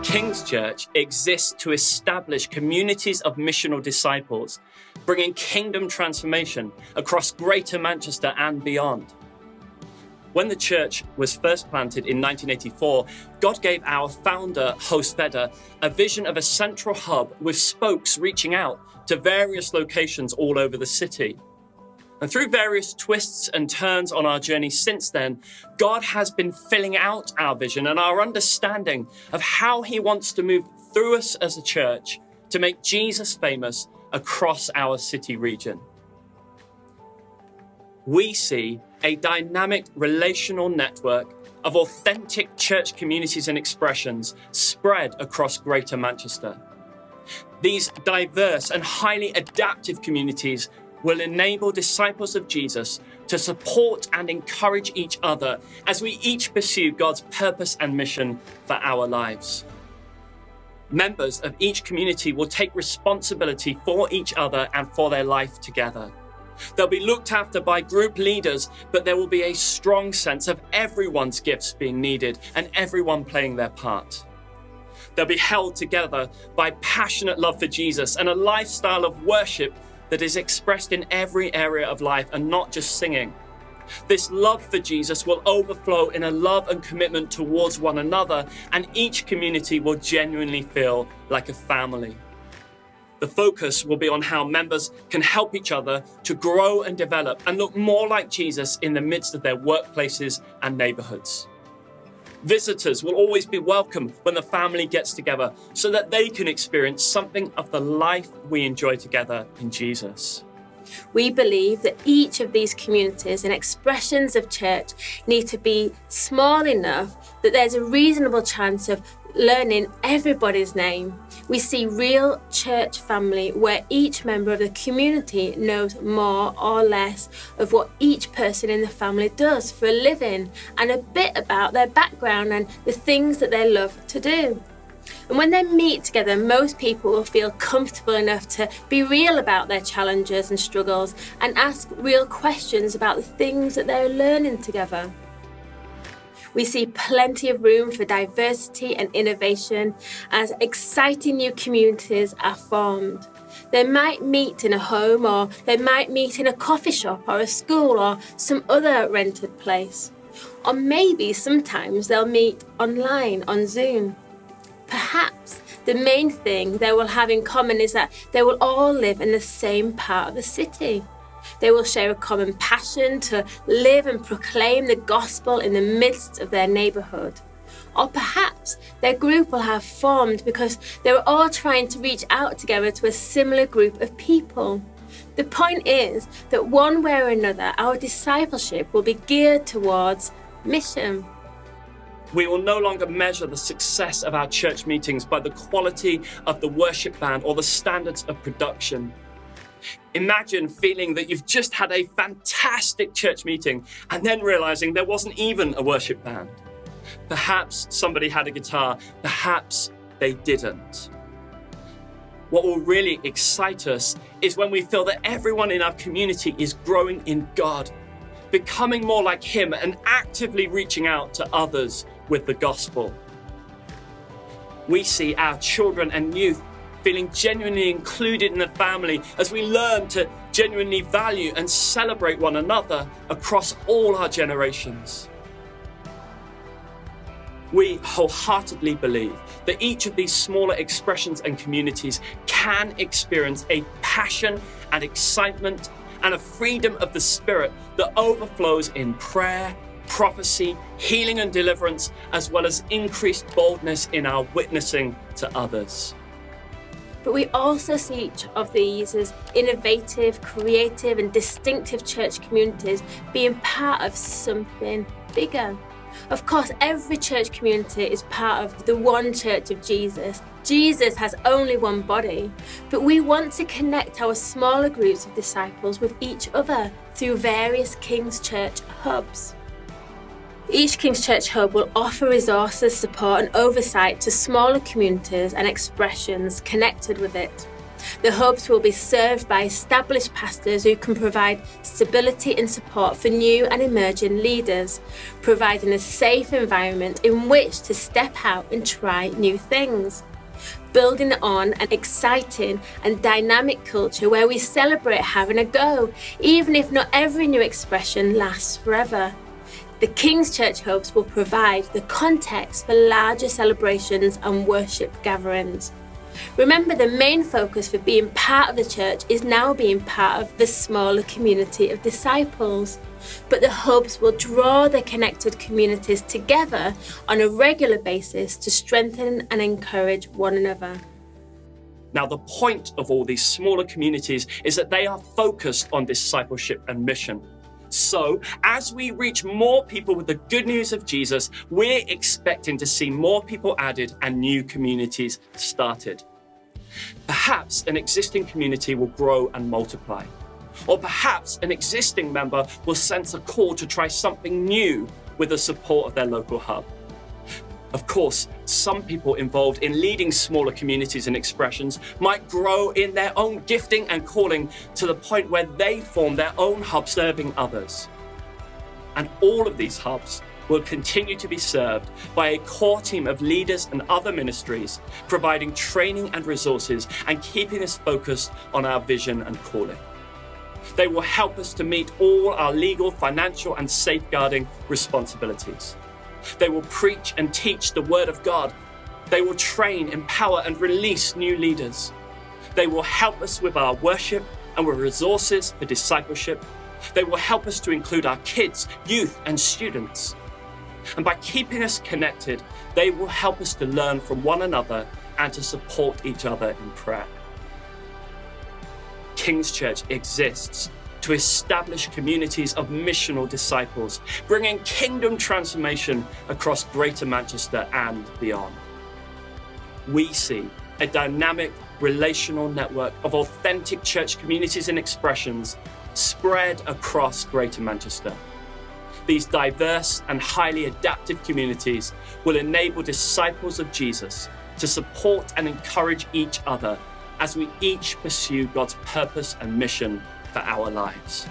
King's Church exists to establish communities of missional disciples, bringing kingdom transformation across Greater Manchester and beyond. When the church was first planted in 1984, God gave our founder, host Vedder, a vision of a central hub with spokes reaching out to various locations all over the city. And through various twists and turns on our journey since then, God has been filling out our vision and our understanding of how he wants to move through us as a church to make Jesus famous across our city region. We see a dynamic relational network of authentic church communities and expressions spread across Greater Manchester. These diverse and highly adaptive communities will enable disciples of Jesus to support and encourage each other as we each pursue God's purpose and mission for our lives. Members of each community will take responsibility for each other and for their life together. They'll be looked after by group leaders, but there will be a strong sense of everyone's gifts being needed and everyone playing their part. They'll be held together by passionate love for Jesus and a lifestyle of worship that is expressed in every area of life and not just singing. This love for Jesus will overflow in a love and commitment towards one another, and each community will genuinely feel like a family. The focus will be on how members can help each other to grow and develop and look more like Jesus in the midst of their workplaces and neighborhoods. Visitors will always be welcome when the family gets together so that they can experience something of the life we enjoy together in Jesus. We believe that each of these communities and expressions of church need to be small enough that there's a reasonable chance of learning everybody's name. We see real church family where each member of the community knows more or less of what each person in the family does for a living and a bit about their background and the things that they love to do. And when they meet together, most people will feel comfortable enough to be real about their challenges and struggles and ask real questions about the things that they're learning together. We see plenty of room for diversity and innovation as exciting new communities are formed. They might meet in a home, or they might meet in a coffee shop or a school or some other rented place. Or maybe sometimes they'll meet online on Zoom. Perhaps the main thing they will have in common is that they will all live in the same part of the city. They will share a common passion to live and proclaim the gospel in the midst of their neighbourhood. Or perhaps their group will have formed because they were all trying to reach out together to a similar group of people. The point is that one way or another, our discipleship will be geared towards mission. We will no longer measure the success of our church meetings by the quality of the worship band or the standards of production. Imagine feeling that you've just had a fantastic church meeting and then realizing there wasn't even a worship band. Perhaps somebody had a guitar, perhaps they didn't. What will really excite us is when we feel that everyone in our community is growing in God, becoming more like him and actively reaching out to others with the gospel. We see our children and youth feeling genuinely included in the family as we learn to genuinely value and celebrate one another across all our generations. We wholeheartedly believe that each of these smaller expressions and communities can experience a passion and excitement and a freedom of the Spirit that overflows in prayer, prophecy, healing and deliverance, as well as increased boldness in our witnessing to others. But we also see each of these as innovative, creative and distinctive church communities being part of something bigger. Of course, every church community is part of the one church of Jesus. Jesus has only one body, but we want to connect our smaller groups of disciples with each other through various King's Church hubs. Each King's Church hub will offer resources, support and oversight to smaller communities and expressions connected with it. The hubs will be served by established pastors who can provide stability and support for new and emerging leaders, providing a safe environment in which to step out and try new things. Building on an exciting and dynamic culture where we celebrate having a go, even if not every new expression lasts forever. The King's Church Hubs will provide the context for larger celebrations and worship gatherings. Remember, the main focus for being part of the church is now being part of the smaller community of disciples. But the hubs will draw the connected communities together on a regular basis to strengthen and encourage one another. Now, the point of all these smaller communities is that they are focused on discipleship and mission. So, as we reach more people with the good news of Jesus, we're expecting to see more people added and new communities started. Perhaps an existing community will grow and multiply. Or perhaps an existing member will sense a call to try something new with the support of their local hub. Of course, some people involved in leading smaller communities and expressions might grow in their own gifting and calling to the point where they form their own hub serving others. And all of these hubs will continue to be served by a core team of leaders and other ministries, providing training and resources and keeping us focused on our vision and calling. They will help us to meet all our legal, financial, and safeguarding responsibilities. They will preach and teach the Word of God. They will train, empower, and release new leaders. They will help us with our worship and with resources for discipleship. They will help us to include our kids, youth, and students. And by keeping us connected, they will help us to learn from one another and to support each other in prayer. King's Church exists to establish communities of missional disciples, bringing kingdom transformation across Greater Manchester and beyond. We see a dynamic, relational network of authentic church communities and expressions spread across Greater Manchester. These diverse and highly adaptive communities will enable disciples of Jesus to support and encourage each other as we each pursue God's purpose and mission for our lives.